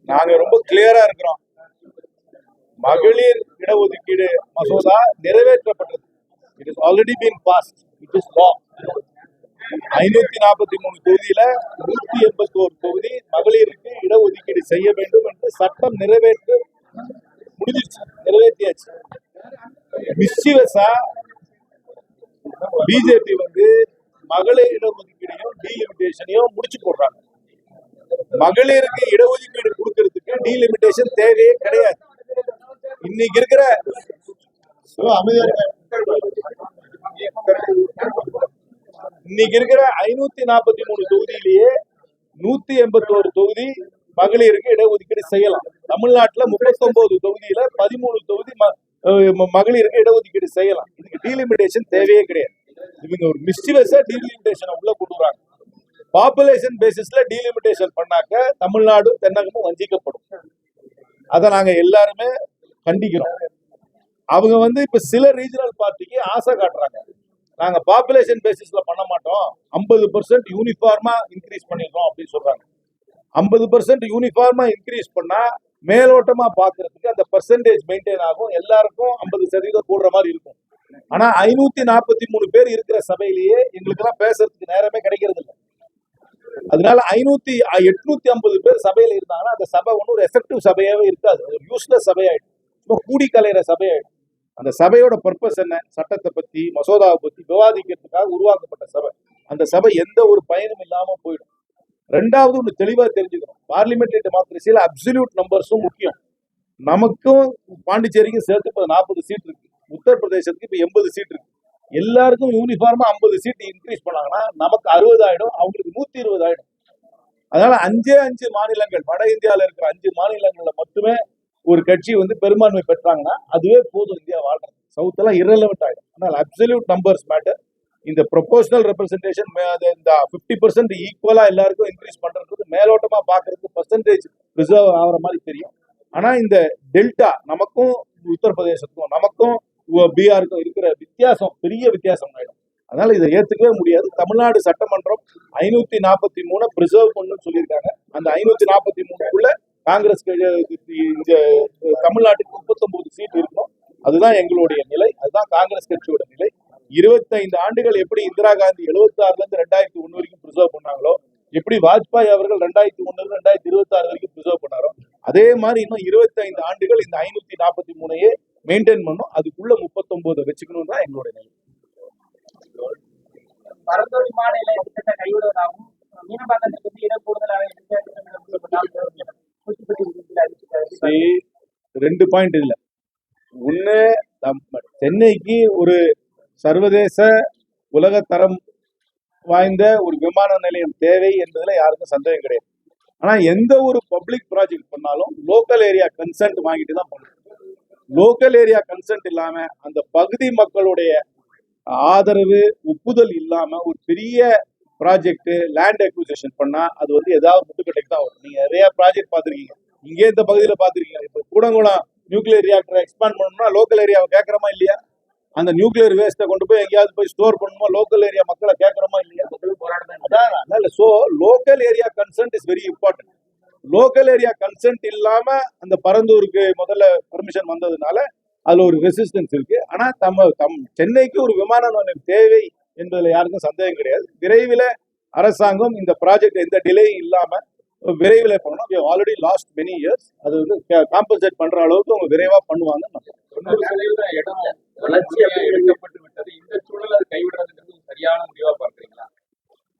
நாங்க ரொம்ப கிளியரா இருக்கிறோம். மகளிர் இடஒதுக்கீடு மசோதா நிறைவேற்றப்பட்டது. It is already been past. It is லா. 543 தொகுதியில 181 தொகுதி மகளிருக்கு இடஒதுக்கீடு செய்ய வேண்டும் என்று சட்டம் நிறைவேற்றியாச்சு. மிஸ்சிவஸா பிஜேபி மகளிர் இடஒதுக்கீடையும் டீலிமிட்டேஷனையும் முடிச்சு போடுறாங்க. மகளிருக்கு இடஒதுக்கீடு கொடுக்கறதுக்கு டீலிமிட்டேஷன் தேவையே கிடையாது. இன்னைக்கு இருக்கிற 543 தொகுதியிலேயே 181 தொகுதி மகளிருக்கு இடஒதுக்கீடு செய்யலாம். தமிழ்நாட்டுல 39 தொகுதியில 13 தொகுதி மகளிருக்கு இடஒதுக்கீடு செய்யலாம். இதுக்கு டீலிமிட்டேஷன் தேவையே கிடையாது. இவங்க ஒரு மிஸ்டிவஸா டீலிமிட்டேஷன் உள்ள கொண்டு வராங்க. பாப்புலேஷன் பேசிஸ்ல டீலிமிட்டேஷன் பண்ணாக்க தமிழ்நாடு தென்னகமும் வஞ்சிக்கப்படும். அதை நாங்க எல்லாருமே கண்டிக்கிறோம். அவங்க இப்ப சில ரீஜனல் பார்ட்டிக்கு ஆசை காட்டுறாங்க. நாங்க பாப்புலேஷன் பேசிஸ்ல பண்ண மாட்டோம், 50% யூனிஃபார்மா இன்க்ரீஸ் பண்ணிடுறோம் அப்படின்னு சொல்றாங்க. 50% யூனிஃபார்மா இன்க்ரீஸ் பண்ணா மேலோட்டமா பாக்குறதுக்கு அந்த பெர்சன்டேஜ் மெயின்டைன் ஆகும், எல்லாருக்கும் 50% போடுற மாதிரி இருக்கும். ஆனா 543 பேர் இருக்கிற சபையிலேயே எங்களுக்கு எல்லாம் பேசுறதுக்கு நேரமே கிடைக்கிறது இல்லை. அதனால 850 பேர் சபையில இருந்தாங்கன்னா அந்த சபை ஒன்றும் ஒரு எஃபெக்டிவ் சபையாவே இருக்காது. ஒரு யூஸ்லெஸ் சபையாயிடும், கூடி கலையிற சபையாயிடும். அந்த சபையோட பர்பஸ் என்ன? சட்டத்தை பத்தி மசோதாவை பத்தி விவாதிக்கிறதுக்காக உருவாக்கப்பட்ட சபை. அந்த சபை எந்த ஒரு பயனும் இல்லாம போயிடும். ரெண்டாவது ஒன்று தெளிவா தெரிஞ்சுக்கணும், பார்லிமெண்டரி டெமோக்ரஸியில அப்சல்யூட் நம்பர்ஸும் முக்கியம். நமக்கும் பாண்டிச்சேரிக்கும் சேர்த்து இப்ப 40 சீட் இருக்கு, உத்தரப்பிரதேசத்துக்கு இப்ப 80 சீட் இருக்கு. எல்லாருக்கும் யூனிஃபார்மா 50 சீட் இன்க்ரீஸ் பண்ணாங்கன்னா நமக்கு 60 ஆயிடும், அவங்களுக்கு 120 ஆயிடும். அதனால 5 மாநிலங்கள், வட இந்தியாவில இருக்கிற 5 மாநிலங்கள்ல மட்டுமே ஒரு கட்சி பெரும்பான்மை பெற்றாங்கன்னா அதுவே போதும் இந்தியா வாழ்றது. சவுத் எல்லாம் இரலவெண்ட் ஆயிடும். ஆனால் அப்சல்யூட் நம்பர்ஸ் மேட்டர். இந்த ப்ரொபோஷனல் ரெப்ரஸன்டேஷன் இந்த 50% ஈக்குவலா எல்லாருக்கும் இன்க்ரீஸ் பண்றது மேலோட்டமா பாக்குறதுக்கு பெர்சன்டேஜ் ரிசர்வ் ஆகிற மாதிரி தெரியும். ஆனா இந்த டெல்டா நமக்கும் உத்தரப்பிரதேசத்துக்கும் நமக்கும் பீகாருக்கும் இருக்கிற வித்தியாசம் பெரிய வித்தியாசம் ஆயிடும். அதனால இதை ஏத்துக்கவே முடியாது. தமிழ்நாடு சட்டமன்றம் 543 பிரிசர்வ் பண்ணணும்னு சொல்லியிருக்காங்க. அந்த 543க்குள்ள காங்கிரஸ் இந்த தமிழ்நாட்டுக்கு 39 சீட் இருக்கணும். அதுதான் எங்களுடைய நிலை, அதுதான் காங்கிரஸ் கட்சியோட நிலை. 25 ஆண்டுகள் எப்படி இந்திரா காந்தி 76ல இருந்து 2001 வரைக்கும் பிரிசர்வ் பண்ணாங்களோ, எப்படி வாஜ்பாய் அவர்கள் 2001 2026 வரைக்கும் பிரிசர்வ் பண்ணாரோ, அதே மாதிரி இன்னும் 25 ஆண்டுகள் இந்த 543 மெயின்டைன் பண்ணும். அதுக்குள்ள 39 வச்சுக்கணும் தான் எங்களுடைய நிலை. பரந்தோடி மாநில திட்டத்தை கைவிடுவதாகவும் மீனம்பாக்கத்திற்கு இடம் கூடுதலாக 2 பாயிண்ட் இல்ல. ஒண்ணு, சென்னைக்கு ஒரு சர்வதேச உலக தரம் வாய்ந்த ஒரு விமான நிலையம் தேவை என்பதுல யாருக்கும் சந்தேகம் கிடையாது. ஆனா எந்த ஒரு பப்ளிக் ப்ராஜெக்ட் பண்ணாலும் லோக்கல் ஏரியா கன்சென்ட் வாங்கிட்டு தான் பண்ணணும். லோக்கல் ஏரியா கன்சென்ட் இல்லாம அந்த பகுதி மக்களுடைய ஆதரவு ஒப்புதல் இல்லாம ஒரு பெரிய ப்ராஜெக்ட் லேண்ட் அக்விசிஷன் பண்ணா அது ஏதாவது முட்டுக்கட்டைக்கு தான் வரும். நீங்க நிறைய ப்ராஜெக்ட் பார்த்துருக்கீங்க, இங்கே இந்த பகுதியில பார்த்துருக்கீங்க. இப்போ கூடங்குளம் நியூக்ளியர் ரியாக்டரை எக்ஸ்பாண்ட் பண்ணணும்னா லோக்கல் ஏரியாவை கேட்கறமா இல்லையா? அந்த நியூக்ளியர் வேஸ்ட்டை கொண்டு போய் எங்கேயாவது போய் ஸ்டோர் பண்ணணுமா லோக்கல் ஏரியா மக்களை கேட்கறமா இல்லையா? அதான் so local area consent is very important. Local area consent இல்லாம அந்த பரந்தூருக்கு முதல்ல பர்மிஷன் வந்ததுனால அதுல ஒரு ரெசிஸ்டன்ஸ் இருக்கு. ஆனா சென்னைக்கு ஒரு விமான நிலையம் தேவை என்பதுல யாருக்கும் சந்தேகம் கிடையாது. விரைவில் அரசாங்கம் இந்த ப்ராஜெக்ட் எந்த டிலேயும் இல்லாம விரைவில் பண்ணணும். ஆல்ரெடி லாஸ்ட் மெனி இயர்ஸ் அது காம்பன்சேட் பண்ற அளவுக்கு அவங்க விரைவா பண்ணுவாங்க. இடம் வளர்ச்சி